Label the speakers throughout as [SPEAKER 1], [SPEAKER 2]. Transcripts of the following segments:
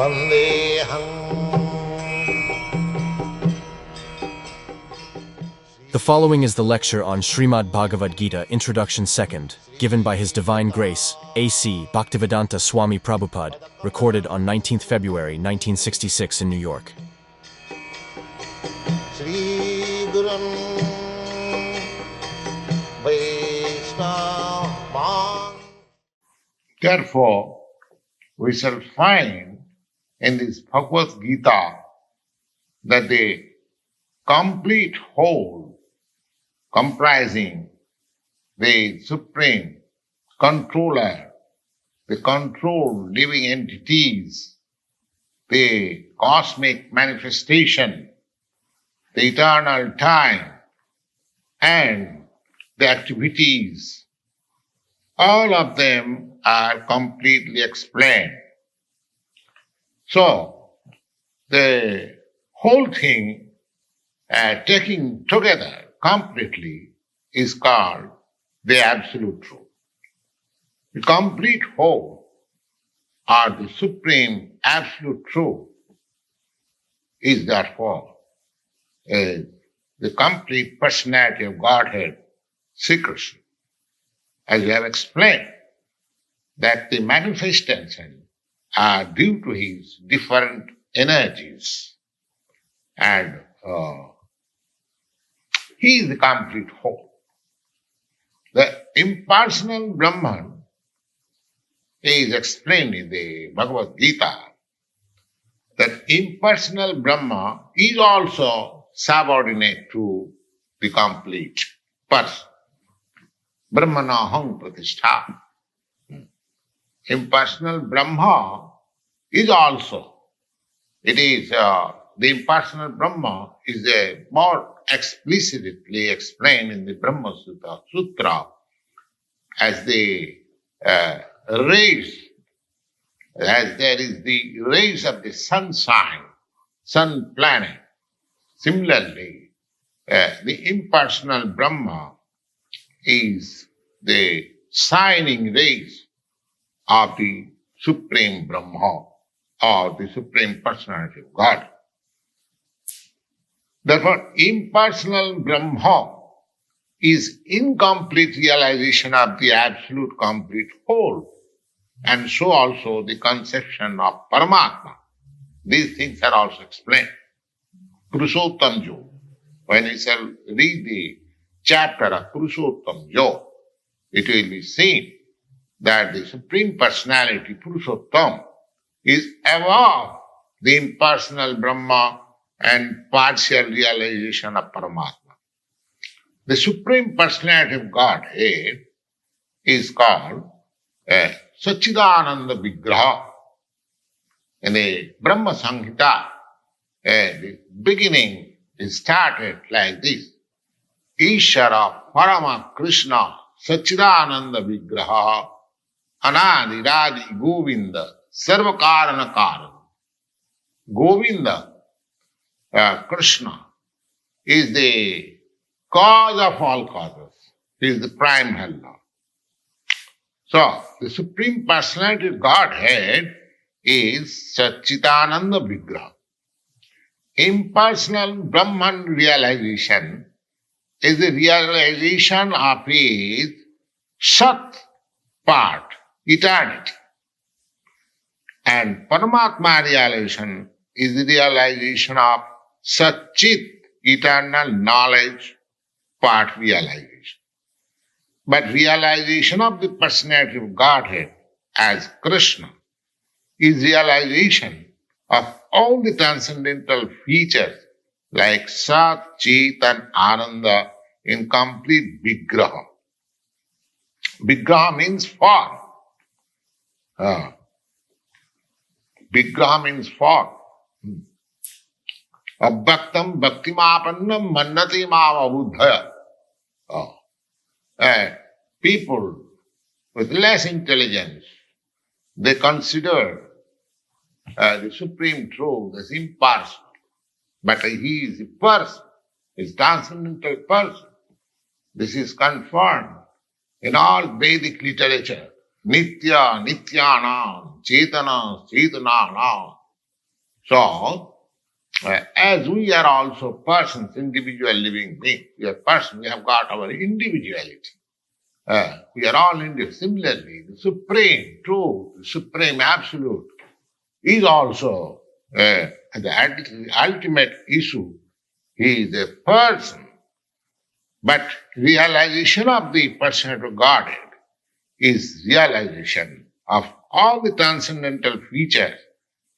[SPEAKER 1] The following is the lecture on Srimad Bhagavad Gita, Introduction 2nd, given by His Divine Grace, A.C. Bhaktivedanta Swami Prabhupada, recorded on 19th February 1966 in New York.
[SPEAKER 2] Therefore, we shall find in this Bhagavad Gita that the complete whole comprising the supreme controller, the controlled living entities, the cosmic manifestation, the eternal time, and the activities, all of them are completely explained. So, the whole thing taken together completely is called the Absolute Truth. The complete whole, or the Supreme Absolute Truth, is therefore the complete personality of Godhead, Sri Krishna. As we have explained, that the manifestations are due to his different energies, and he is the complete whole. The impersonal Brahman is explained in the Bhagavad Gita that impersonal Brahma is also subordinate to the complete person. Brahmanaham pratishtha. Impersonal Brahma is also, the impersonal Brahma is more explicitly explained in the Brahma Sutra as the rays, as there is the rays of the sunshine, sun planet. Similarly, the impersonal Brahma is the shining rays of the Supreme Brahma, or the Supreme Personality of God. Therefore, impersonal Brahma is incomplete realization of the absolute complete whole, and so also the conception of Paramatma. These things are also explained. Purushottam Jo. When we shall read the chapter of Purushottam Jo, it will be seen that the Supreme Personality, Purushottam, is above the impersonal Brahma and partial realization of Paramatma. The Supreme Personality of Godhead is called Satchidananda Vigraha. In the Brahma Samhita, the beginning is started like this. Ishara Parama Krishna Satchidananda Vigraha Anadi Radi Govinda Sarvakarana Karana. Govinda, Krishna, is the cause of all causes. He is the primal Lord. So, the Supreme Personality of Godhead is Satchidananda Vigraha. Impersonal Brahman realization is the realization of his Sat part, eternity. And Paramatma realization is the realization of Satchit, eternal knowledge, part realization. But realization of the personality of Godhead as Krishna is realization of all the transcendental features like Sat, Chit and Ananda in complete Vigraha. Vigraha means form. Vigraha means form. Abhaktam bhaktimapannam mannati mavabuddhaya. People with less intelligence, they consider the Supreme Truth as impersonal. But he is a person, he is transcendental person. This is confirmed in all Vedic literature. Nitya, Nityanam, Chetana, Chetananam, So, as we are also persons, individual living beings, we are persons, we have got our individuality. We are all individual. Similarly, the supreme truth, the supreme absolute is also the ultimate issue. He is a person. But realization of the personhood of Godhead is realization of all the transcendental features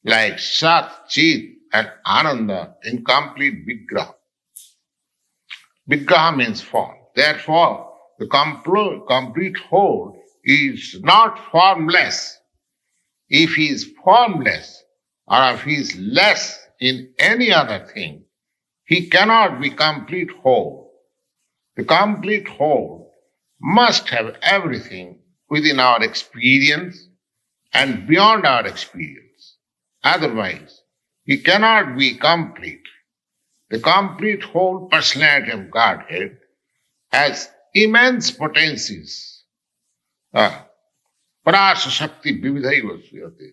[SPEAKER 2] like Sat, Chit, and Ananda in complete Vigraha. Vigraha means form. Therefore, the complete whole is not formless. If he is formless or if he is less in any other thing, he cannot be complete whole. The complete whole must have everything within our experience and beyond our experience. Otherwise, he cannot be complete. The complete whole personality of Godhead has immense potencies. Parasa Shakti Vividhaiva Suyate.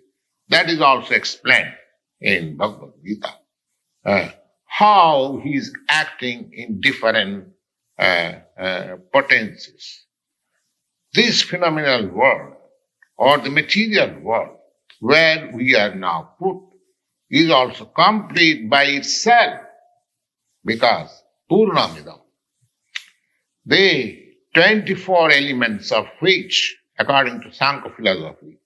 [SPEAKER 2] That is also explained in Bhagavad Gita. How he is acting in different potencies. This phenomenal world, or the material world, where we are now put, is also complete by itself, because Purnamidam, the 24 elements of which, according to Sankhya philosophy,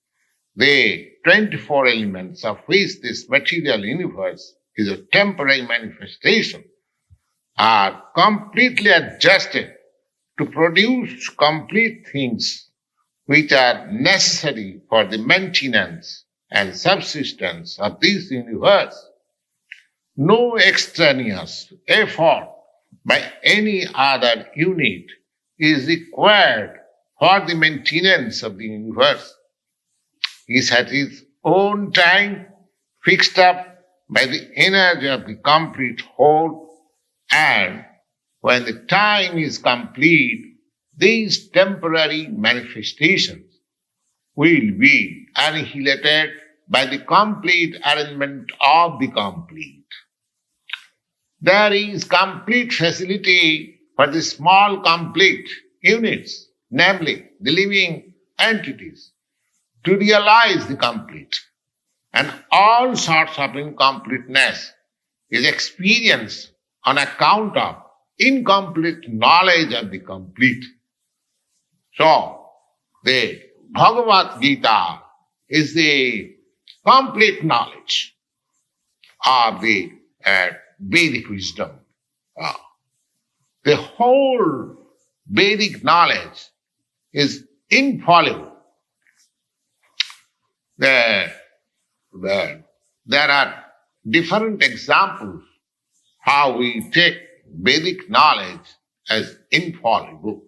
[SPEAKER 2] the 24 elements of which this material universe is a temporary manifestation, are completely adjusted to produce complete things which are necessary for the maintenance and subsistence of this universe. No extraneous effort by any other unit is required for the maintenance of the universe. He has his own time fixed up by the energy of the complete whole, and when the time is complete, these temporary manifestations will be annihilated by the complete arrangement of the complete. There is complete facility for the small complete units, namely the living entities, to realize the complete. And all sorts of incompleteness is experienced on account of incomplete knowledge of the complete. So, the Bhagavad Gita is the complete knowledge of the Vedic wisdom. The whole Vedic knowledge is infallible. There are different examples how we take Vedic knowledge as infallible.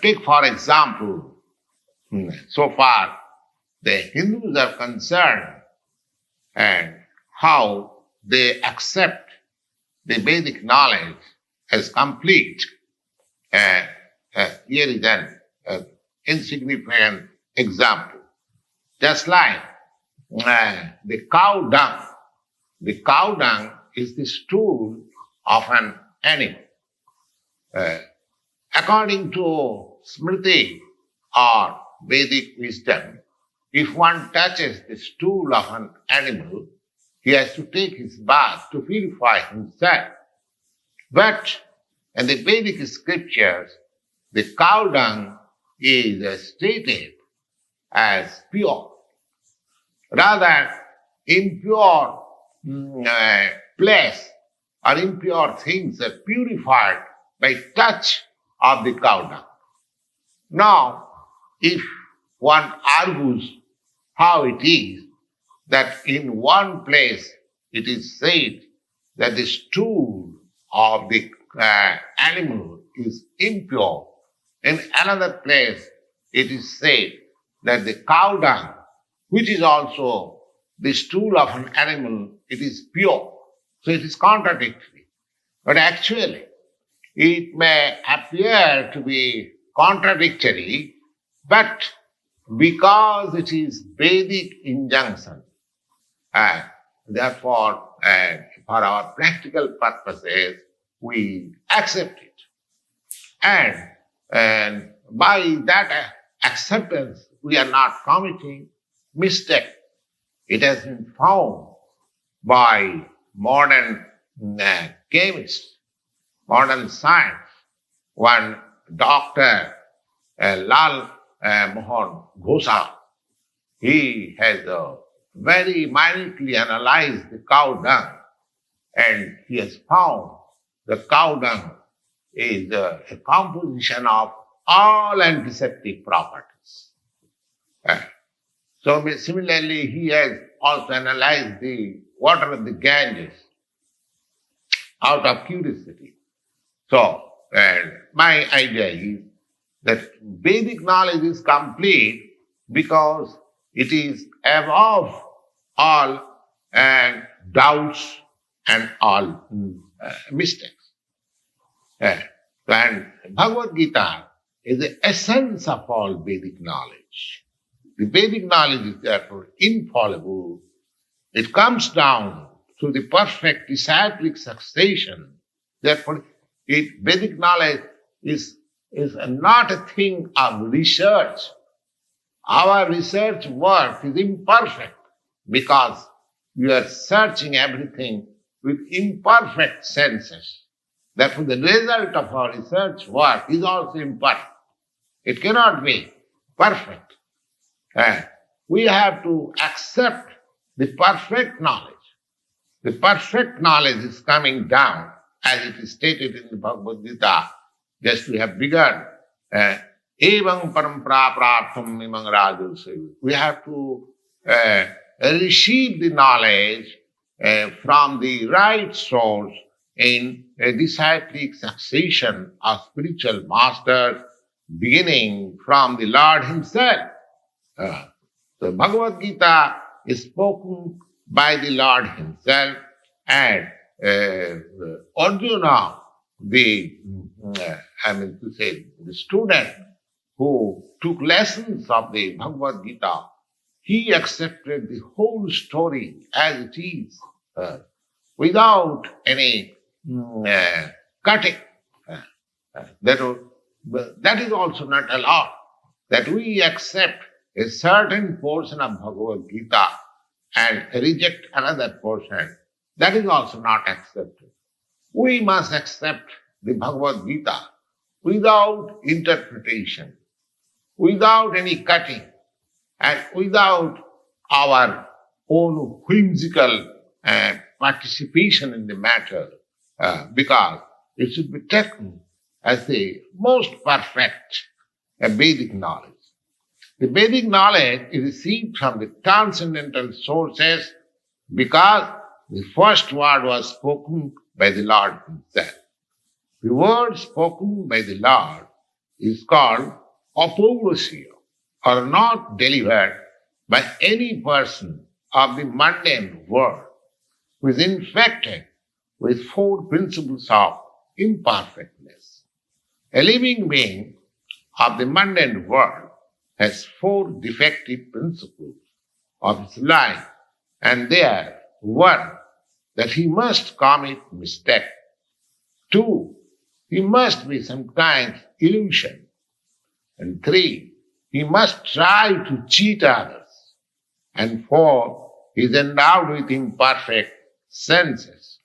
[SPEAKER 2] Take for example, so far the Hindus are concerned and how they accept the Vedic knowledge as complete. Here is an insignificant example. Just like the cow dung. The cow dung is the stool of an animal. According to Smriti or Vedic wisdom, if one touches the stool of an animal, he has to take his bath to purify himself. But in the Vedic scriptures, the cow dung is stated as pure. Rather, impure place or impure things are purified by touch of the cow dung. Now, if one argues how it is that in one place it is said that the stool of the animal is impure, in another place it is said that the cow dung, which is also the stool of an animal, it is pure. So it is contradictory. But actually, it may appear to be contradictory, but because it is Vedic injunction, And therefore, for our practical purposes, we accept it. And by that acceptance, we are not committing mistake. It has been found by modern chemists, modern science. One doctor, Lal Mohan Ghosa, he has very minutely analyzed the cow dung, and he has found the cow dung is a composition of all antiseptic properties. So similarly, he has also analyzed the water of the Ganges out of curiosity. So my idea is that Vedic knowledge is complete because it is above all doubts and all mistakes. And Bhagavad Gita is the essence of all Vedic knowledge. The Vedic knowledge is therefore infallible. It comes down to the perfect disciplic succession. Therefore, Vedic knowledge is not a thing of research. Our research work is imperfect because we are searching everything with imperfect senses. Therefore, the result of our research work is also imperfect. It cannot be perfect. We have to accept the perfect knowledge. The perfect knowledge is coming down, as it is stated in the Bhagavad Gita. Just we have begun. Evang parampara prartham imang rajul. We have to receive the knowledge from the right source in a disciplic succession of spiritual masters, beginning from the Lord Himself. The Bhagavad Gita is spoken by the Lord Himself, and Arjuna, the student who took lessons of the Bhagavad Gita, he accepted the whole story as it is, without any cutting. That is also not allowed. That we accept a certain portion of Bhagavad Gita and reject another portion, that is also not accepted. We must accept the Bhagavad Gita without interpretation, without any cutting, and without our own whimsical participation in the matter, because it should be taken as the most perfect Vedic knowledge. The Vedic knowledge is received from the transcendental sources because the first word was spoken by the Lord Himself. The word spoken by the Lord is called apaurusia, or not delivered by any person of the mundane world who is infected with four principles of imperfectness. A living being of the mundane world has four defective principles of his life, and they are: one, that he must commit mistake; two, he must be sometimes illusion; and three, he must try to cheat others; and four, he is endowed with imperfect senses.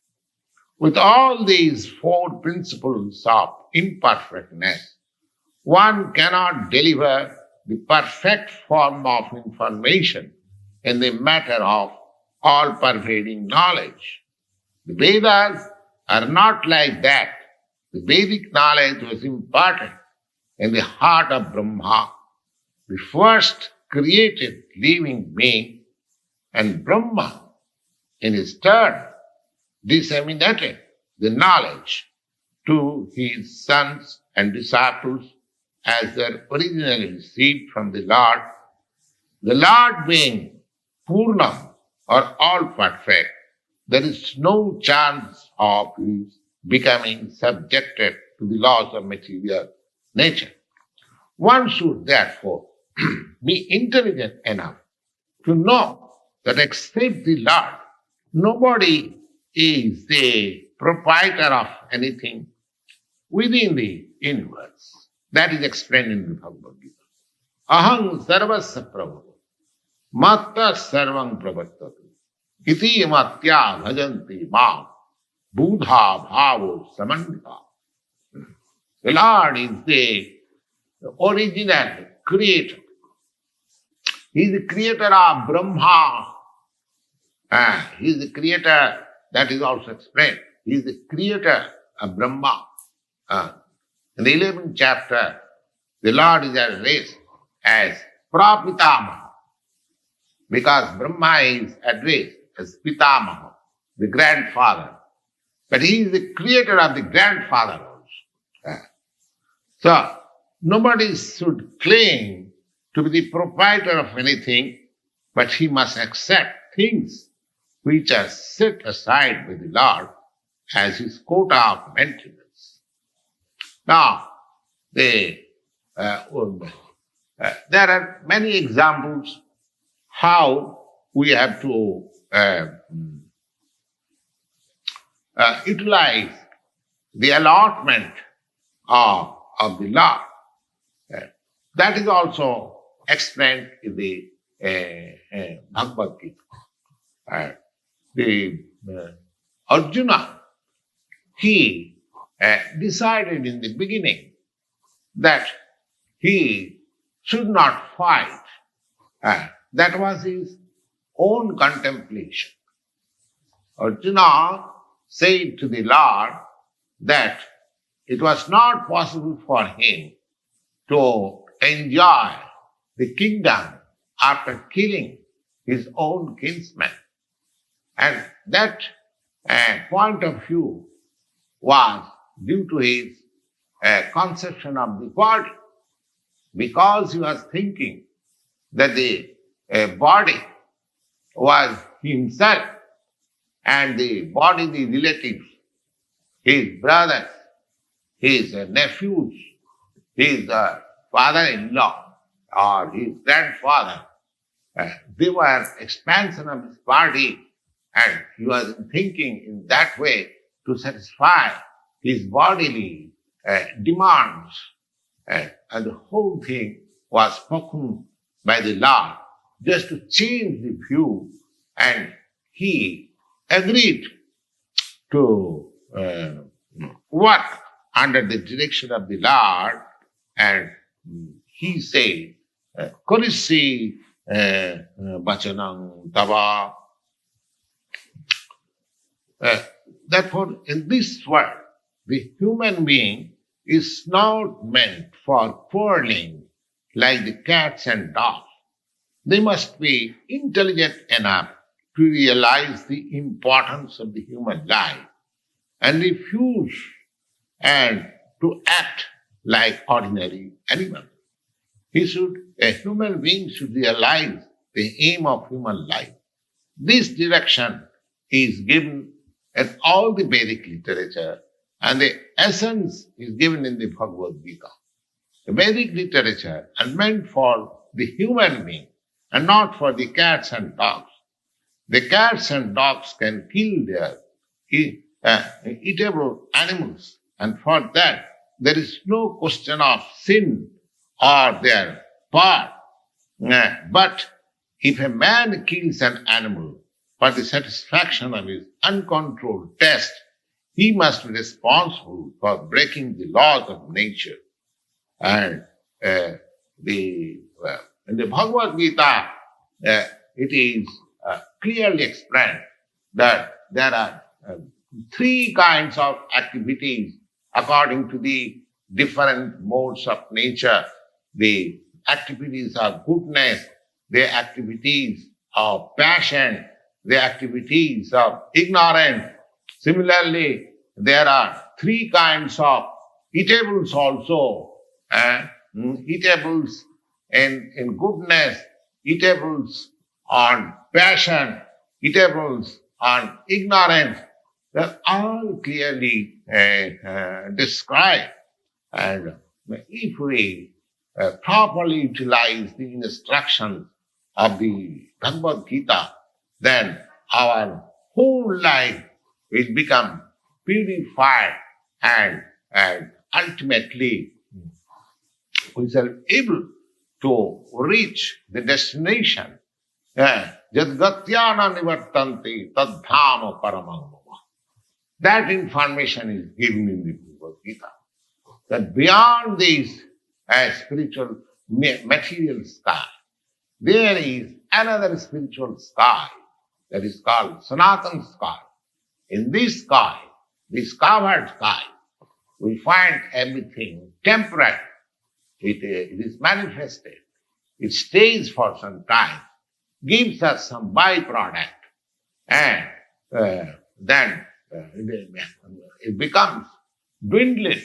[SPEAKER 2] With all these four principles of imperfectness, one cannot deliver the perfect form of information in the matter of all-pervading knowledge. The Vedas are not like that. The Vedic knowledge was imparted in the heart of Brahma, the first created living being, and Brahma, in his turn, disseminated the knowledge to his sons and disciples as they originally received from the Lord. The Lord being Purnam, or all perfect, there is no chance of his becoming subjected to the laws of material nature. One should therefore be intelligent enough to know that except the Lord, nobody is the proprietor of anything within the universe. That is explained in the Bhagavad Gita. Aham sarvasya prabhu, matta sarvam pravartati, iti matya bhajanti mam, buddha bhavo samandita. The Lord is the original creator. He is the creator of Brahma. He is the creator, that is also explained. He is the creator of Brahma. In the 11th chapter, the Lord is addressed as Proprietorship, because Brahma is addressed as Pitamaha, the grandfather. But he is the creator of the grandfather also. So, nobody should claim to be the proprietor of anything, but he must accept things which are set aside by the Lord as his quota of maintenance. Now, there are many examples how we have to utilize the allotment of the Lord. That is also explained in the Bhagavad Gita. Arjuna, he decided in the beginning that he should not fight. That was his own contemplation. Arjuna said to the Lord that it was not possible for him to enjoy the kingdom after killing his own kinsman. And that point of view was due to his conception of the body, because he was thinking that the body was himself, and the body, the relatives, his brothers, his nephews, his father-in-law or his grandfather, they were expansion of his body, and he was thinking in that way to satisfy his bodily demands. And the whole thing was spoken by the Lord just to change the view, and he agreed to work under the direction of the Lord, and he said, Korisi bachanam tava. Therefore, in this world, the human being is not meant for quarreling like the cats and dogs. They must be intelligent enough to realize the importance of the human life and refuse and to act like ordinary animals. A human being should realize the aim of human life. This direction is given in all the Vedic literature, and the essence is given in the Bhagavad Gita. The Vedic literature is meant for the human being and not for the cats and dogs. The cats and dogs can kill their eatable animals, and for that there is no question of sin or their part. But if a man kills an animal for the satisfaction of his uncontrolled taste, he must be responsible for breaking the laws of nature. And in the Bhagavad Gita, it is clearly explained that there are three kinds of activities according to the different modes of nature. The activities of goodness, the activities of passion, the activities of ignorance. Similarly, there are three kinds of eatables also. Eatables in goodness, eatables on passion, eatables on ignorance. They're all clearly described. And if we properly utilize the instructions of the Bhagavad Gita, then our whole life will become purified and ultimately we shall be able to reach the destination. Jadgatyana nivartanti tadhama paramam. That information is given in the Bhagavad Gita. That beyond this spiritual material sky, there is another spiritual sky that is called Sanatana sky. In this sky, this covered sky, we find everything temporary. It is manifested. It stays for some time, gives us some byproduct, and then it becomes dwindling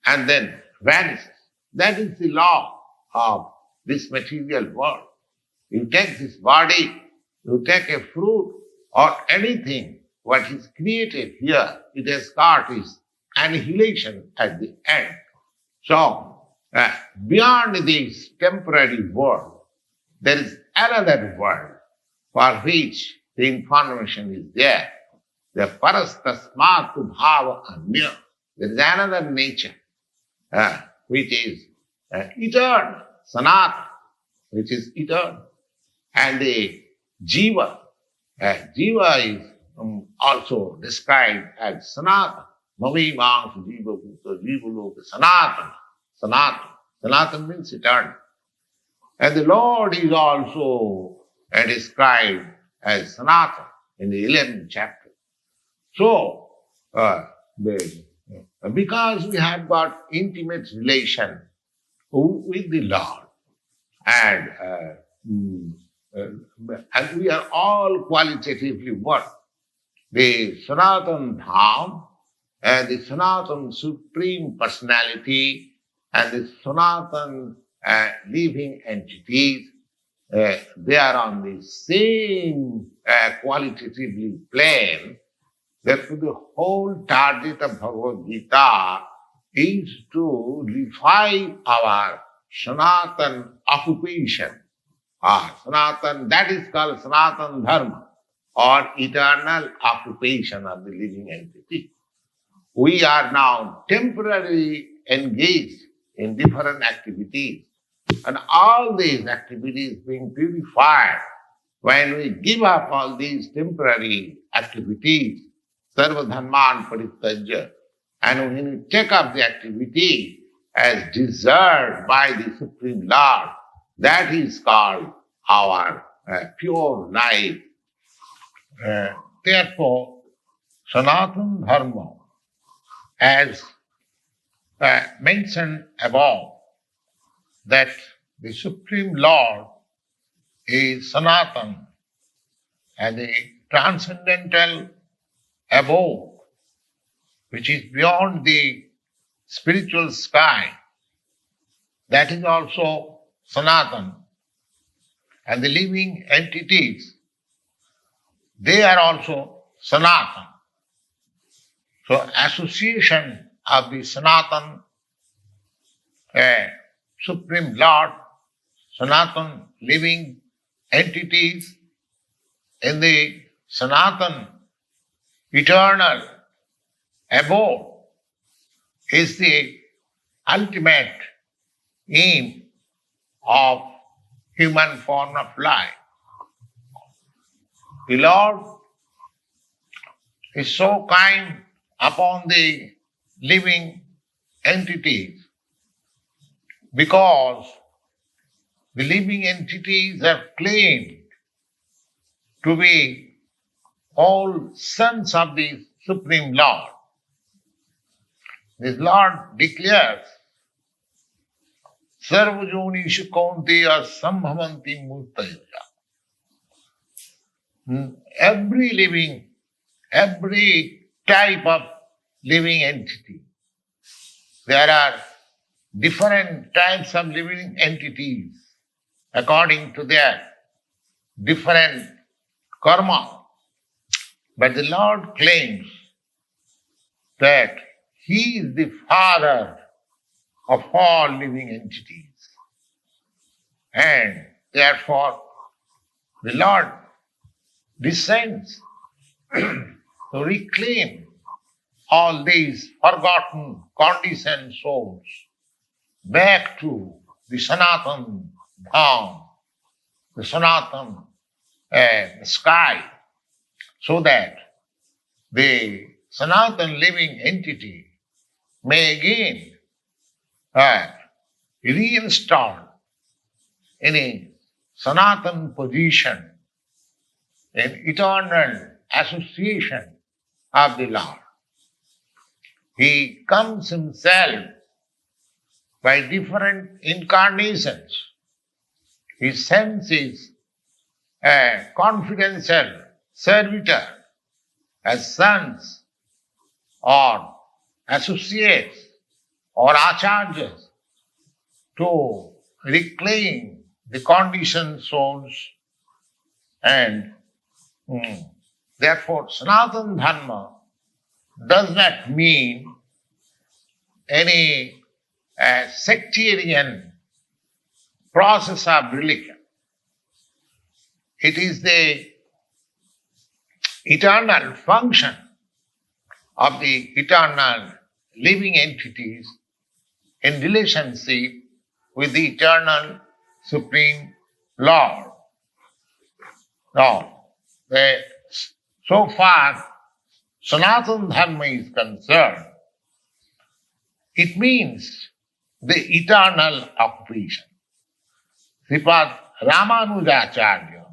[SPEAKER 2] and then vanishes. That is the law of this material world. You take this body, you take a fruit or anything, what is created here, it has got its annihilation at the end. So, beyond this temporary world, there is another world for which the information is there. The parastasmatu bhava anya. There is another nature which is eternal, sanatana, which is eternal. And the jiva, jiva is also described as sanatana. Mami mansa jiva bhuta jiva loka sanatana. Sanatana. Sanatana means eternal. And the Lord is also described as sanatana in the 11th chapter. So, because we have got intimate relation with the Lord, and we are all qualitatively one, the Sanatana-dharma and the Sanatana Supreme Personality and the Sanatana living entities, they are on the same qualitatively plane. Therefore, the whole target of Bhagavad Gita is to refine our Sanatana occupation, Sanatana, that is called Sanatana-dharma, or eternal occupation of the living entity. We are now temporarily engaged in different activities, and all these activities being purified. When we give up all these temporary activities, sarva dharman parityajya, and when we take up the activity as deserved by the Supreme Lord, that is called our pure life. Therefore, Sanatana-dharma, as mentioned above, that the Supreme Lord is Sanatana, and the transcendental abode, which is beyond the spiritual sky, that is also Sanatana. And the living entities, they are also Sanatana. So association of the Sanatana Supreme Lord, Sanatana living entities in the Sanatana eternal abode is the ultimate aim of human form of life. The Lord is so kind upon the living entities because the living entities are claimed to be all sons of the Supreme Lord. This Lord declares, Sarvajonishu kaunteya sambhavanti murtaya. Every type of living entity, there are different types of living entities according to their different karma. But the Lord claims that He is the Father of all living entities. And therefore, the Lord descends to reclaim all these forgotten, conditioned souls back to the Sanatana-dharma, the Sanatana sky, so that the Sanatana living entity may again reinstall in a Sanatana position, in eternal association of the Lord. He comes himself by different incarnations. He sends his confidential servitor as sons or associates or acharyas to reclaim the conditioned souls, and therefore Sanatana-dharma does not mean any sectarian process of religion. It is the eternal function of the eternal living entities in relationship with the eternal Supreme Lord. Now, so far Sanatana-dharma is concerned, it means the eternal occupation. Sripad Ramanujacharya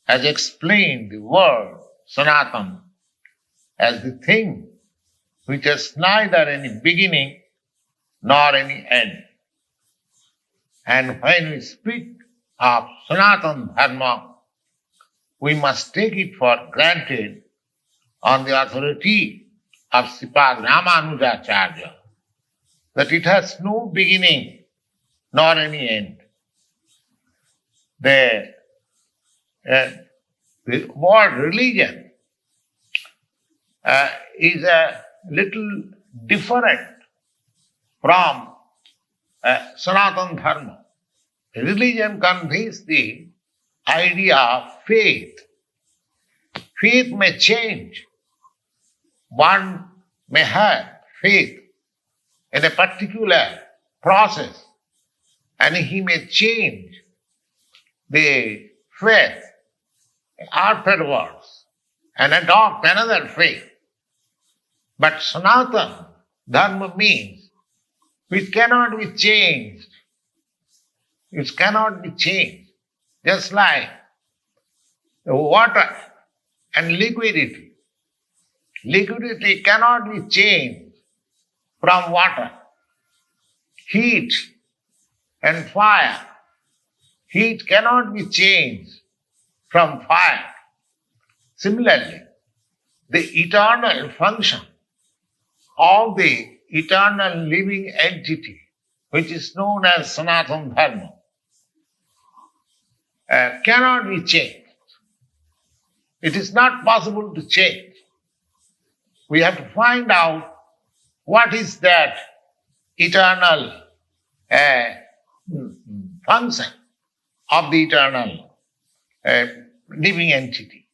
[SPEAKER 2] has explained the word Sanatana as the thing which has neither any beginning nor any end. And when we speak of Sanatana-dharma, we must take it for granted on the authority of Sripad Ramanujacharya that it has no beginning nor any end. The word religion is a little different from Sanatana-dharma. Religion conveys the idea of faith. Faith may change. One may have faith in a particular process, and he may change the faith afterwards and adopt another faith. But Sanatana-dharma means which cannot be changed. It cannot be changed. Just like the water and liquidity. Liquidity cannot be changed from water. Heat and fire. Heat cannot be changed from fire. Similarly, the eternal function of the eternal living entity, which is known as Sanatana-dharma, cannot be changed. It is not possible to change. We have to find out what is that eternal function of the eternal living entity.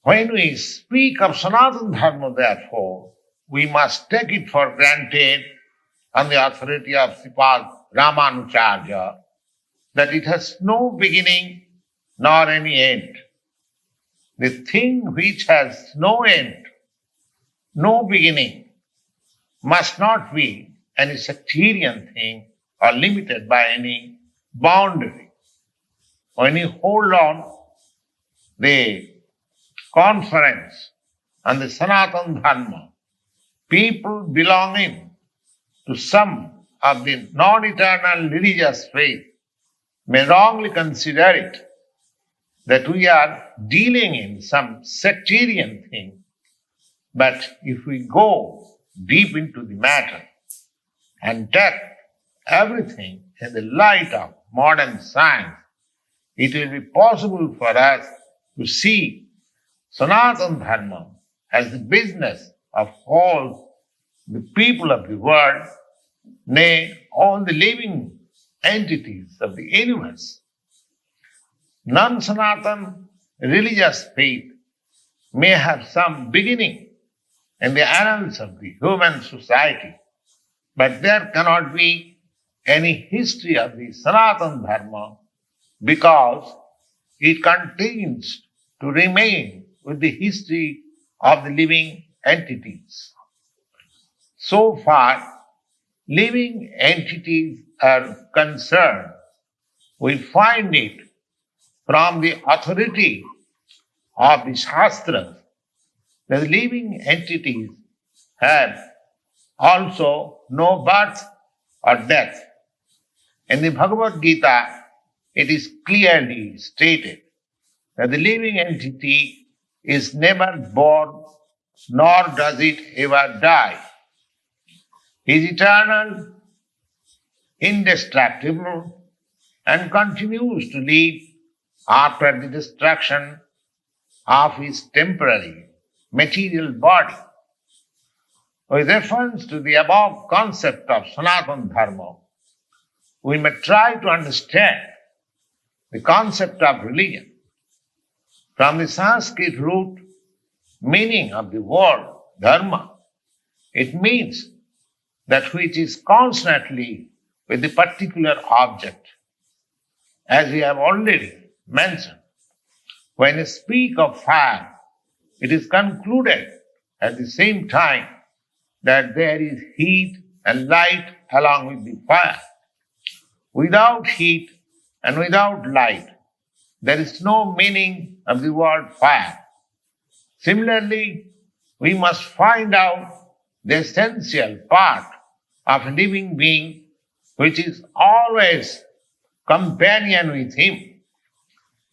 [SPEAKER 2] When we speak of Sanatana-dharma, therefore, we must take it for granted on the authority of Sripad Ramanujarya that it has no beginning nor any end. The thing which has no end, no beginning, must not be any sectarian thing or limited by any boundary. When you hold on the conference on the Sanatana-dharma, people belonging to some of the non-eternal religious faith may wrongly consider it that we are dealing in some sectarian thing. But if we go deep into the matter and take everything in the light of modern science, it will be possible for us to see Sanatana-dharma as the business of all the people of the world, nay, all the living entities of the universe. Non-Sanatan religious faith may have some beginning in the annals of the human society, but there cannot be any history of the Sanatana-dharma because it contains to remain with the history of the living entities. So far, living entities are concerned, we find it from the authority of the Shastras that the living entities have also no birth or death. In the Bhagavad Gita, it is clearly stated that the living entity is never born, nor does it ever die. He is eternal, indestructible, and continues to live after the destruction of his temporary material body. With reference to the above concept of Sanatana-dharma, we may try to understand the concept of religion. From the Sanskrit root meaning of the word dharma, it means that which is constantly with the particular object. As we have already mentioned, when you speak of fire, it is concluded at the same time that there is heat and light along with the fire. Without heat and without light, there is no meaning of the word fire. Similarly, we must find out the essential part of a living being which is always companion with him.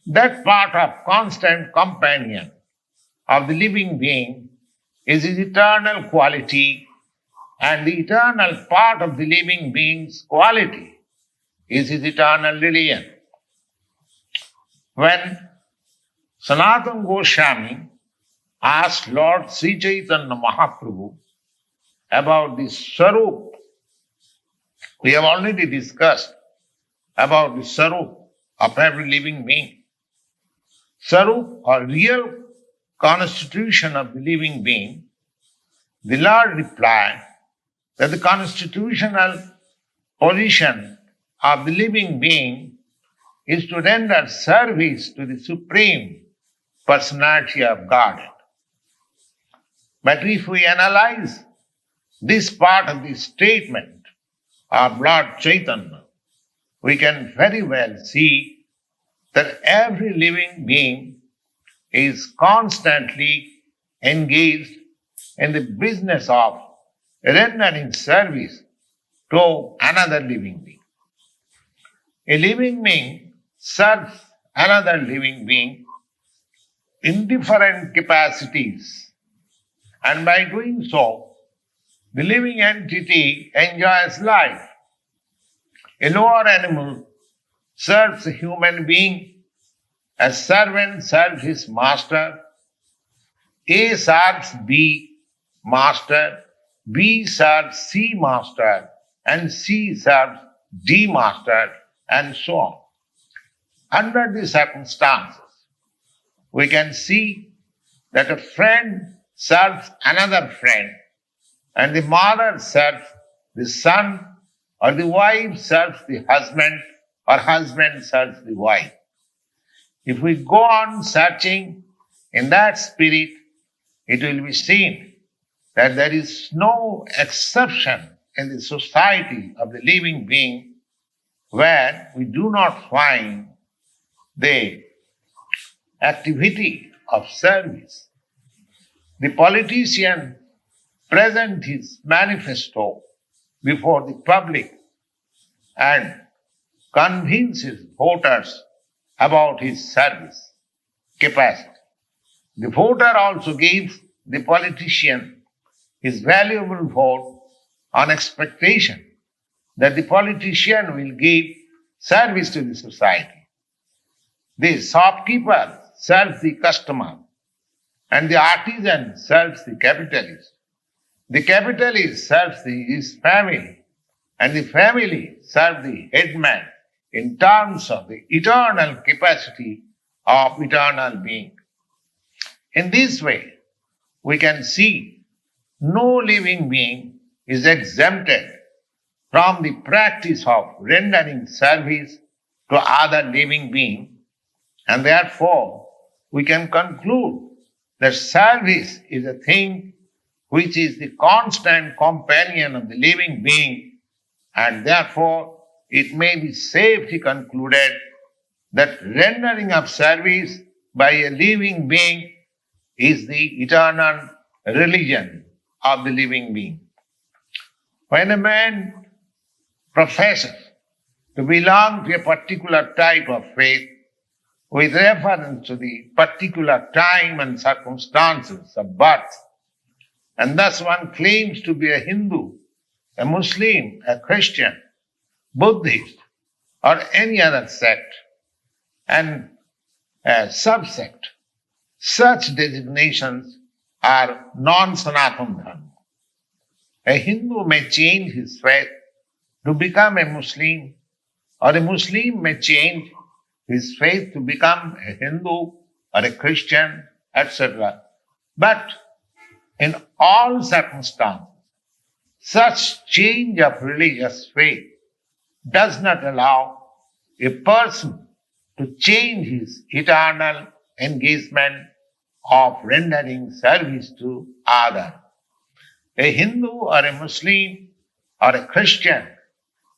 [SPEAKER 2] That part of constant companion of the living being is his eternal quality, and the eternal part of the living being's quality is his eternal religion. When Sanatana Goswami asked Lord Sri Chaitanya Mahaprabhu about the Sarup, we have already discussed about the Sarup of every living being. Sarup, or real constitution of the living being, the Lord replied that the constitutional position of the living being is to render service to the Supreme Personality of Godhead. But if we analyze this part of the statement of Lord Chaitanya, we can very well see that every living being is constantly engaged in the business of rendering service to another living being. A living being serves another living being in different capacities, and by doing so, the living entity enjoys life. A lower animal serves a human being, a servant serves his master, A serves B master, B serves C master, and C serves D master, and so on. Under these circumstances, we can see that a friend serves another friend, and the mother serves the son, or the wife serves the husband, or husband serves the wife. If we go on searching in that spirit, it will be seen that there is no exception in the society of the living being where we do not find the activity of service. The politician presents his manifesto before the public and convinces voters about his service capacity. The voter also gives the politician his valuable vote on expectation that the politician will give service to the society. The shopkeeper serves the customer, and the artisan serves the capitalist. The capitalist serves his family, and the family serves the headman in terms of the eternal capacity of eternal being. In this way, we can see no living being is exempted from the practice of rendering service to other living beings, and therefore we can conclude that service is a thing which is the constant companion of the living being, and therefore it may be safely concluded that rendering of service by a living being is the eternal religion of the living being. When a man professes to belong to a particular type of faith with reference to the particular time and circumstances of birth, and thus one claims to be a Hindu, a Muslim, a Christian, Buddhist, or any other sect and a subsect, such designations are non-Sanatana-dharma. A Hindu may change his faith to become a Muslim, or a Muslim may change his faith to become a Hindu or a Christian, etc. But in all circumstances, such change of religious faith does not allow a person to change his eternal engagement of rendering service to others. A Hindu or a Muslim or a Christian,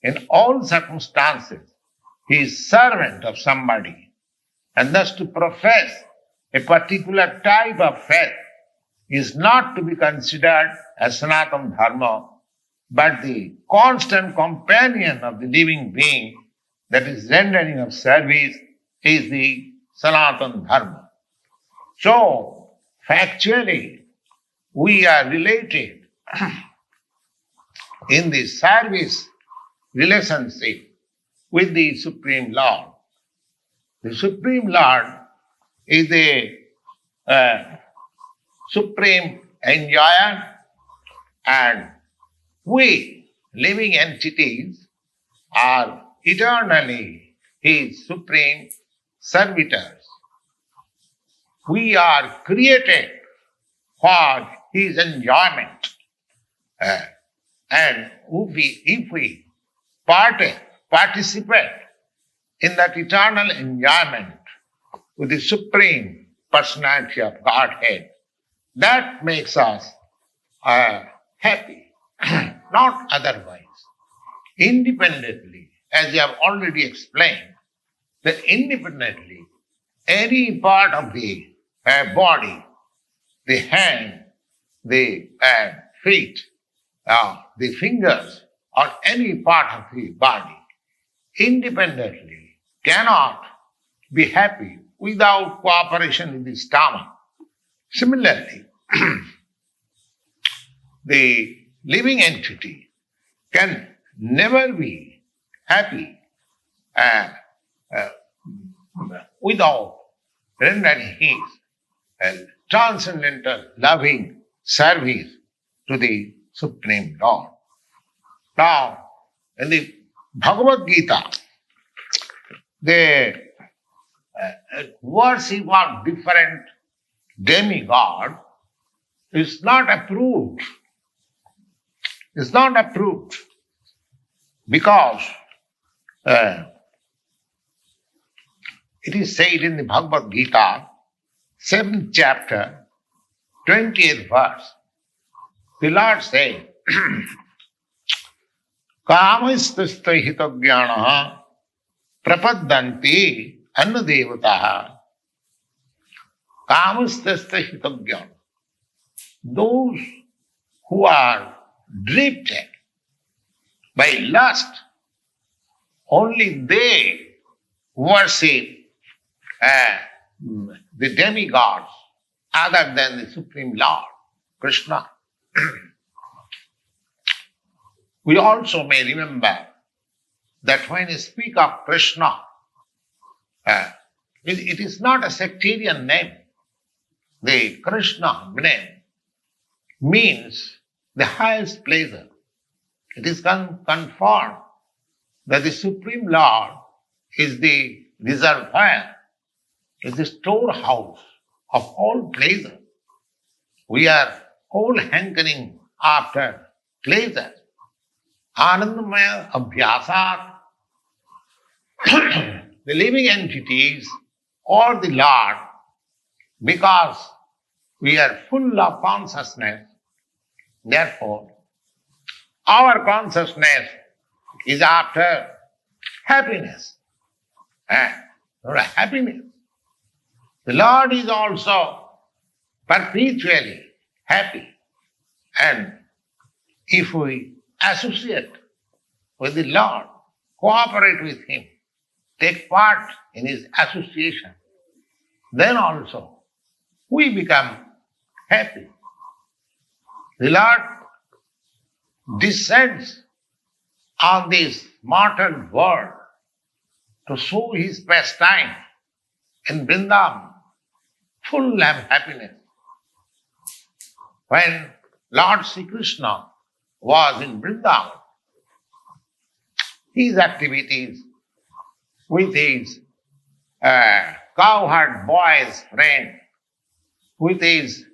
[SPEAKER 2] in all circumstances, he is servant of somebody, and thus to profess a particular type of faith is not to be considered as Sanatana-dharma, but the constant companion of the living being, that is rendering of service, is the Sanatana-dharma. So, factually, we are related in the service relationship with the Supreme Lord. The Supreme Lord is the supreme enjoyer, and we, living entities, are eternally His supreme servitors. We are created for His enjoyment. And if we participate in that eternal enjoyment with the Supreme Personality of Godhead, that makes us happy, not otherwise. Independently, as you have already explained, that independently, any part of the body, the hand, the feet, the fingers, or any part of the body, independently cannot be happy without cooperation with the stomach. Similarly, the living entity can never be happy without rendering his transcendental loving service to the Supreme Lord. Now, in the Bhagavad Gita, the worship of different demigods is not approved. It's not approved because it is said in the Bhagavad Gita, 7th chapter, 20th verse, the Lord says, Kamastastha hitagyanaha prapaddanti annadevataha. Kamastastha hitagyana. Those who are drifted by lust, only they worship the demigods other than the Supreme Lord, Krishna. We also may remember that when we speak of Krishna, it is not a sectarian name. The Krishna name means the highest pleasure. It is confirmed that the Supreme Lord is the reservoir is the storehouse of all pleasure. We are all hankering after pleasure. Anandamaya abhyasat. The living entities or the Lord, because we are full of consciousness, therefore our consciousness is after happiness. Happiness. The Lord is also perpetually happy. And if we associate with the Lord, cooperate with Him, take part in His association, then also we become happy. The Lord descends on this mortal world to show His pastime in Vrindavan, full of happiness. When Lord Sri Krishna was in Vrindavan, his activities with his cowherd boys friend, with his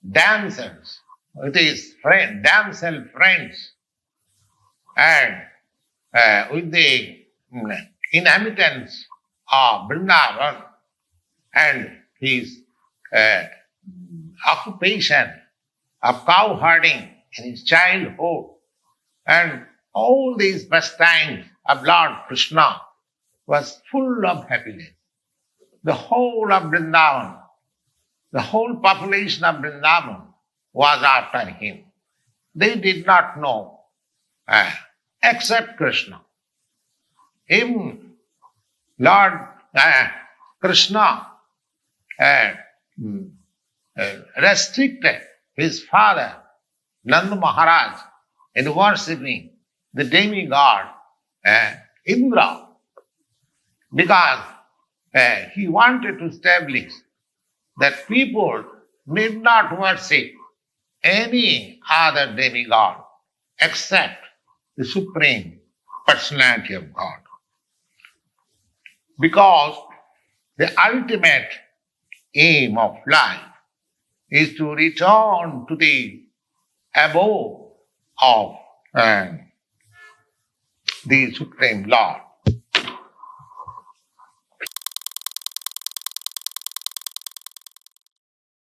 [SPEAKER 2] dancers, with his damsel friends, and with the inhabitants of Vrindavan, and his occupation of cow herding in his childhood, and all these pastimes of Lord Krishna was full of happiness. The whole of Vrindavan, the whole population of Vrindavan was after him. They did not know except Krishna. Even Lord Krishna restricted his father, Nanda Maharaj, in worshipping the demigod Indra, because he wanted to establish that people need not worship any other demigod except the Supreme Personality of God. Because the ultimate aim of life is to return to the abode of the Supreme Lord.